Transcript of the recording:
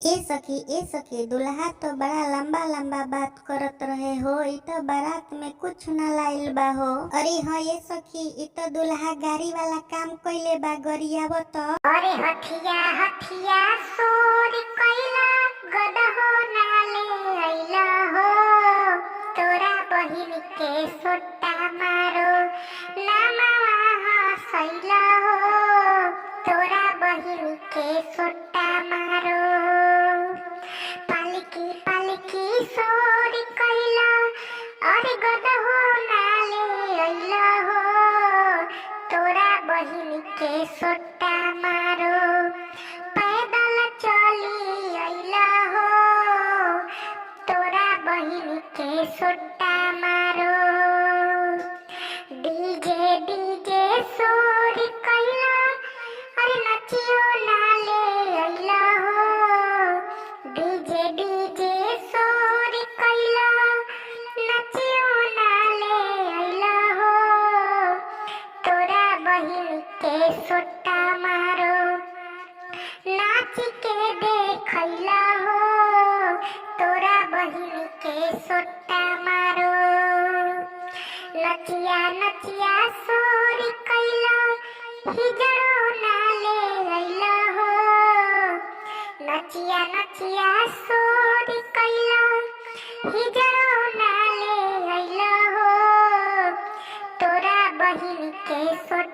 ए सखी दुल्हा तो बड़ा लंबा लंबा बात करत रहे हो। इ तो बारात में कुछ न लाइल बा हो। अरे हाँ ए सखी, इ तो दुल्हा गाड़ी वाला काम कइले बा, गरियाव तो। अरे हथिया हथिया सोर कैला गदहो नाले अइला हो। तोरा बहिन के सोटा मारो नामवा हसैला हो। तोरा बहिन के सोटा मारो। पालकी पालकी सोर कैला अरे गदहो नाले अइला हो। तोरा बहिन के सोटा मारो। पैदल चली अइला हो। तोरा बहिन के सोटा मारो। डीजे डीजे सोर कैला अरे नचियो नाले अइला हो। डीजे डीजे सोर कैला नचियो नाले अइला हो। तोरा बहिन के सोटा मारो। नाच के देखैला हो। तोरा बहिन के सोटा मारो। नचिया नचिया सोर कैला हिजड़ो नाले अइला हो। नचिया नचिया सोर कैला हिजड़ो नाले अइला हो। तोरा बहिन के सोटा